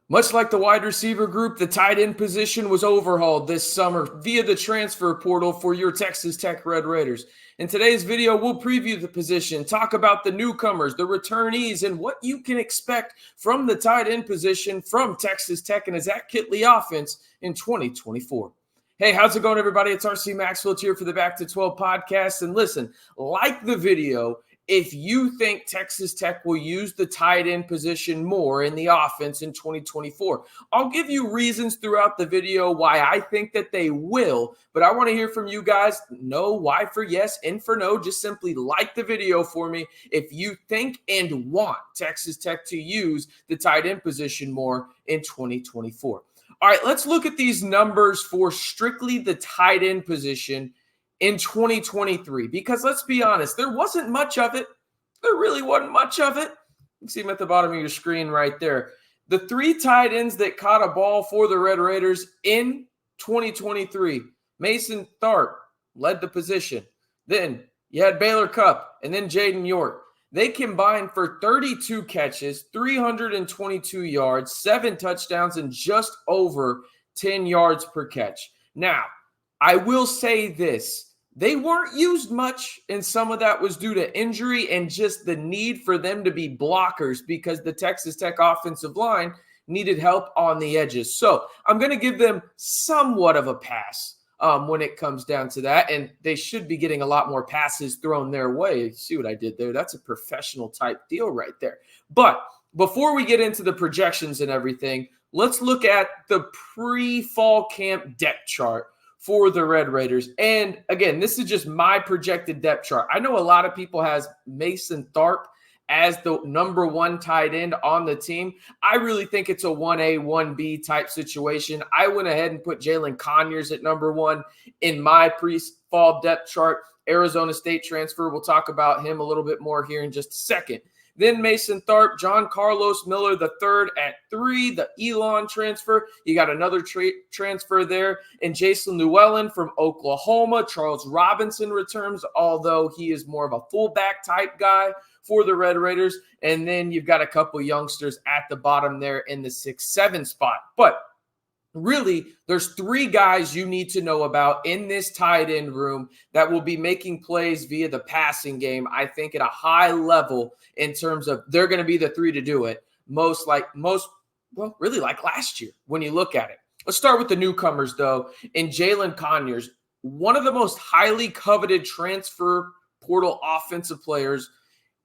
Much like the wide receiver group, the tight end position was overhauled this summer via the transfer portal for your Texas Tech Red Raiders. In today's video, we'll preview the position, talk about the newcomers, the returnees, and what you can expect from the tight end position from Texas Tech and a Zach Kittley offense in 2024. Hey, how's it going, everybody? It's RC Maxfield here for the Back to 12 podcast. And listen, like the video, if you think Texas Tech will use the tight end position more in the offense in 2024, I'll give you reasons throughout the video why I think that they will, but I want to hear from you guys. No, why for yes, and for no. Just simply like the video for me if you think and want Texas Tech to use the tight end position more in 2024. All right, let's look at these numbers for strictly the tight end position in 2023, because let's be honest, there wasn't much of it. There really wasn't much of it. You can see them at the bottom of your screen right there. The three tight ends that caught a ball for the Red Raiders in 2023, Mason Tharp led the position. Then you had Baylor Cupp and then Jaden York. They combined for 32 catches, 322 yards, 7 touchdowns, and just over 10 yards per catch. Now, I will say this. They weren't used much, and some of that was due to injury and just the need for them to be blockers because the Texas Tech offensive line needed help on the edges. So I'm going to give them somewhat of a pass when it comes down to that, and they should be getting a lot more passes thrown their way. See what I did there? That's a professional type deal right there. But before we get into the projections and everything, let's look at the pre-fall camp depth chart for the Red Raiders. And again, this is just my projected depth chart. I know a lot of people has Mason Tharp as the number one tight end on the team. I really think it's a 1A, 1B type situation. I went ahead and put Jalin Conyers at number one in my pre-fall depth chart. Arizona State transfer. We'll talk about him a little bit more here in just a second. Then Mason Tharp, Johncarlos Miller III at 3, the Elon transfer. You got another transfer there. And Jason Llewellyn from Oklahoma. Charles Robinson returns, although he is more of a fullback type guy for the Red Raiders. And then you've got a couple youngsters at the bottom there in the 6-7 spot. But really, there's 3 guys you need to know about in this tight end room that will be making plays via the passing game, I think, at a high level in terms of they're going to be the 3 to do it. Really like last year when you look at it. Let's start with the newcomers, though, in Jalin Conyers, one of the most highly coveted transfer portal offensive players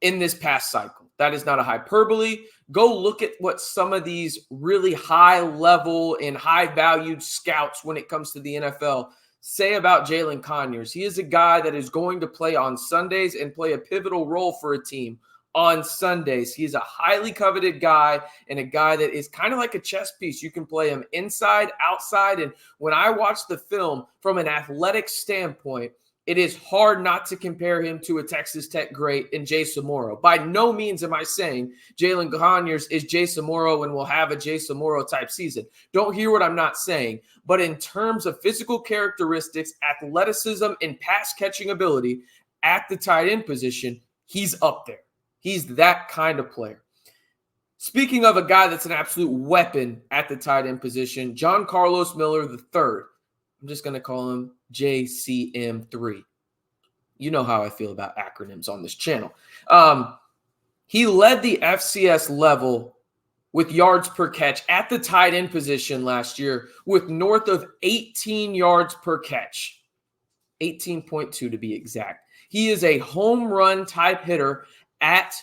in this past cycle. That is not a hyperbole. Go look at what some of these really high-level and high-valued scouts when it comes to the NFL say about Jalin Conyers. He is a guy that is going to play on Sundays and play a pivotal role for a team on Sundays. He's a highly coveted guy and a guy that is kind of like a chess piece. You can play him inside, outside, and when I watch the film from an athletic standpoint, it is hard not to compare him to a Texas Tech great in Jac Amaro. By no means am I saying Jalin Conyers is Jac Amaro and will have a Jac Amaro type season. Don't hear what I'm not saying. But in terms of physical characteristics, athleticism, and pass catching ability at the tight end position, he's up there. He's that kind of player. Speaking of a guy that's an absolute weapon at the tight end position, Johncarlos Miller III. I'm just going to call him JCM3. You know how I feel about acronyms on this channel. He led the FCS level with yards per catch at the tight end position last year with north of 18 yards per catch. 18.2 to be exact. He is a home run type hitter at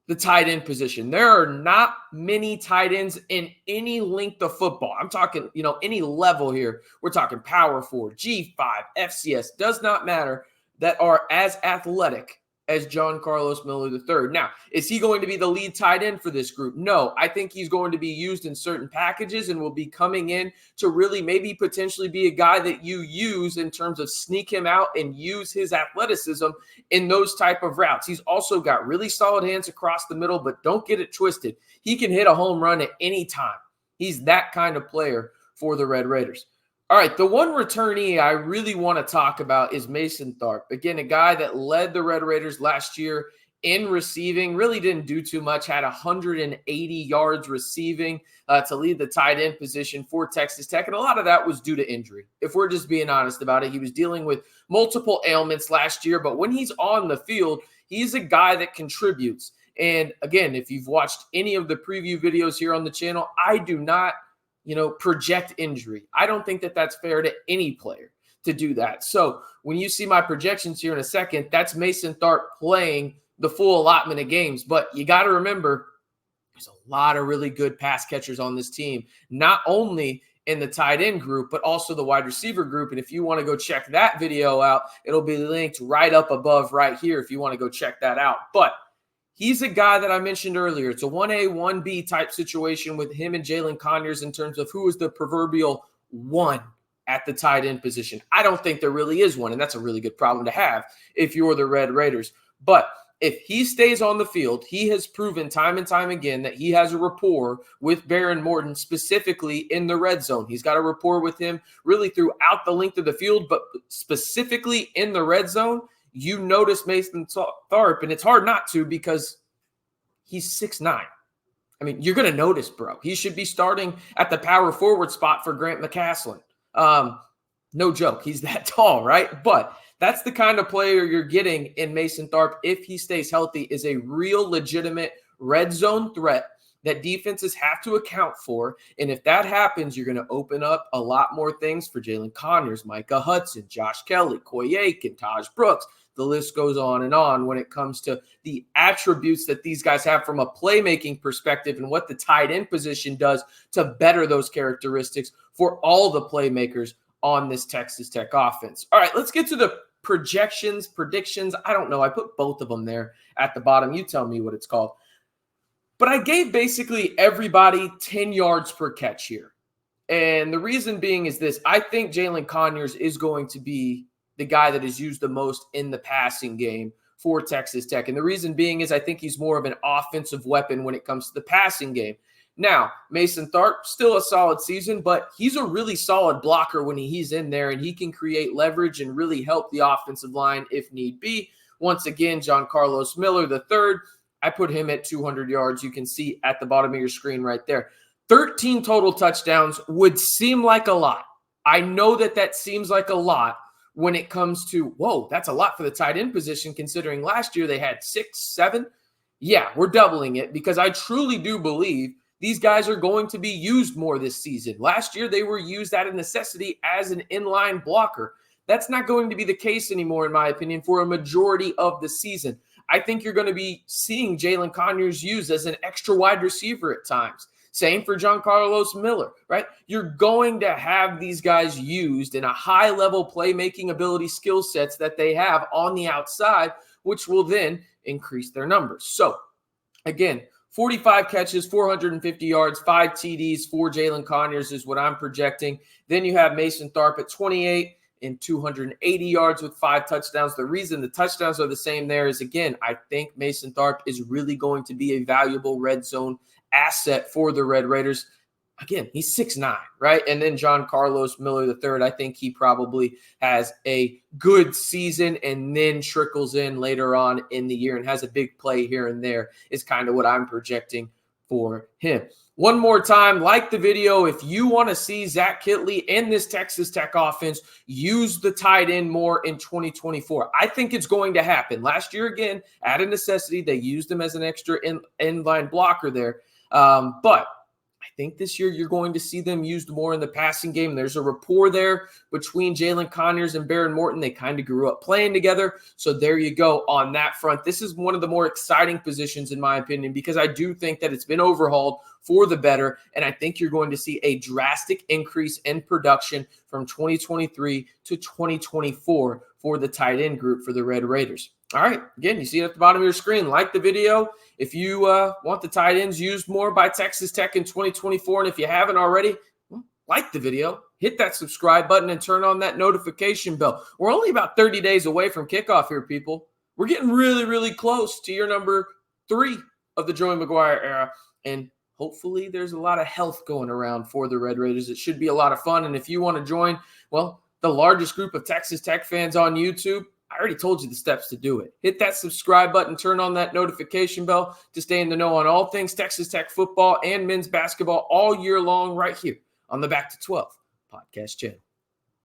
the tight end position. There are not many tight ends in any length of football. I'm talking, any level here. We're talking Power 4, G5, FCS, does not matter, that are as athletic as Johncarlos Miller III. Now, is he going to be the lead tight end for this group? No, I think he's going to be used in certain packages and will be coming in to really maybe potentially be a guy that you use in terms of sneak him out and use his athleticism in those type of routes. He's also got really solid hands across the middle, but don't get it twisted. He can hit a home run at any time. He's that kind of player for the Red Raiders. All right, the one returnee I really want to talk about is Mason Tharp. Again, a guy that led the Red Raiders last year in receiving, really didn't do too much, had 180 yards receiving to lead the tight end position for Texas Tech. And a lot of that was due to injury. If we're just being honest about it, he was dealing with multiple ailments last year, but when he's on the field, he's a guy that contributes. And again, if you've watched any of the preview videos here on the channel, I do not, project injury. I don't think that that's fair to any player to do that. So when you see my projections here in a second, that's Mason Tharp playing the full allotment of games. But you got to remember, there's a lot of really good pass catchers on this team, not only in the tight end group, but also the wide receiver group. And if you want to go check that video out, it'll be linked right up above right here if you want to go check that out. But he's a guy that I mentioned earlier. It's a 1A, 1B type situation with him and Jalin Conyers in terms of who is the proverbial one at the tight end position. I don't think there really is one, and that's a really good problem to have if you're the Red Raiders. But if he stays on the field, he has proven time and time again that he has a rapport with Behren Morton, specifically in the red zone. He's got a rapport with him really throughout the length of the field, but specifically in the red zone, you notice Mason Tharp, and it's hard not to because he's 6'9". I mean, you're going to notice, bro. He should be starting at the power forward spot for Grant McCaslin. No joke. He's that tall, right? But that's the kind of player you're getting in Mason Tharp, if he stays healthy, is a real legitimate red zone threat that defenses have to account for. And if that happens, you're going to open up a lot more things for Jalin Conyers, Micah Hudson, Josh Kelly, Koy Aiken, Taj Brooks. The list goes on when it comes to the attributes that these guys have from a playmaking perspective and what the tight end position does to better those characteristics for all the playmakers on this Texas Tech offense. All right, let's get to the predictions. I don't know. I put both of them there at the bottom. You tell me what it's called. But I gave basically everybody 10 yards per catch here. And the reason being is this. I think Jalin Conyers is going to be the guy that is used the most in the passing game for Texas Tech. And the reason being is I think he's more of an offensive weapon when it comes to the passing game. Now, Mason Tharp, still a solid season, but he's a really solid blocker when he's in there, and he can create leverage and really help the offensive line if need be. Once again, Johncarlos Miller III, I put him at 200 yards. You can see at the bottom of your screen right there. 13 total touchdowns would seem like a lot. I know that seems like a lot when it comes to, whoa, that's a lot for the tight end position considering last year they had 6, 7. Yeah, we're doubling it because I truly do believe these guys are going to be used more this season. Last year, they were used out of necessity as an inline blocker. That's not going to be the case anymore, in my opinion, for a majority of the season. I think you're going to be seeing Jalin Conyers used as an extra wide receiver at times. Same for Johncarlos Miller, right? You're going to have these guys used in a high-level playmaking ability skill sets that they have on the outside, which will then increase their numbers. So, again, 45 catches, 450 yards, 5 TDs for Jalin Conyers is what I'm projecting. Then you have Mason Tharp at 28 and 280 yards with 5 touchdowns. The reason the touchdowns are the same there is, again, I think Mason Tharp is really going to be a valuable red zone asset for the Red Raiders. Again, he's 6'9", right? And then Johncarlos Miller III, I think he probably has a good season and then trickles in later on in the year and has a big play here and there is kind of what I'm projecting for him. One more time, like the video. If you want to see Zach Kittley and this Texas Tech offense use the tight end more in 2024, I think it's going to happen. Last year, again, out of necessity, they used him as an extra inline blocker there. But I think this year you're going to see them used more in the passing game. There's a rapport there between Jalin Conyers and Behren Morton. They kind of grew up playing together. So there you go on that front. This is one of the more exciting positions, in my opinion, because I do think that it's been overhauled for the better. And I think you're going to see a drastic increase in production from 2023 to 2024 for the tight end group for the Red Raiders. All right. Again, you see it at the bottom of your screen. Like the video if you want the tight ends used more by Texas Tech in 2024. And if you haven't already, well, like the video, hit that subscribe button, and turn on that notification bell. We're only about 30 days away from kickoff here, people. We're getting really, really close to year number 3 of the Joey McGuire era. And hopefully there's a lot of health going around for the Red Raiders. It should be a lot of fun. And if you want to join, well, the largest group of Texas Tech fans on YouTube, I already told you the steps to do it. Hit that subscribe button, turn on that notification bell to stay in the know on all things Texas Tech football and men's basketball all year long right here on the Back to 12 podcast channel.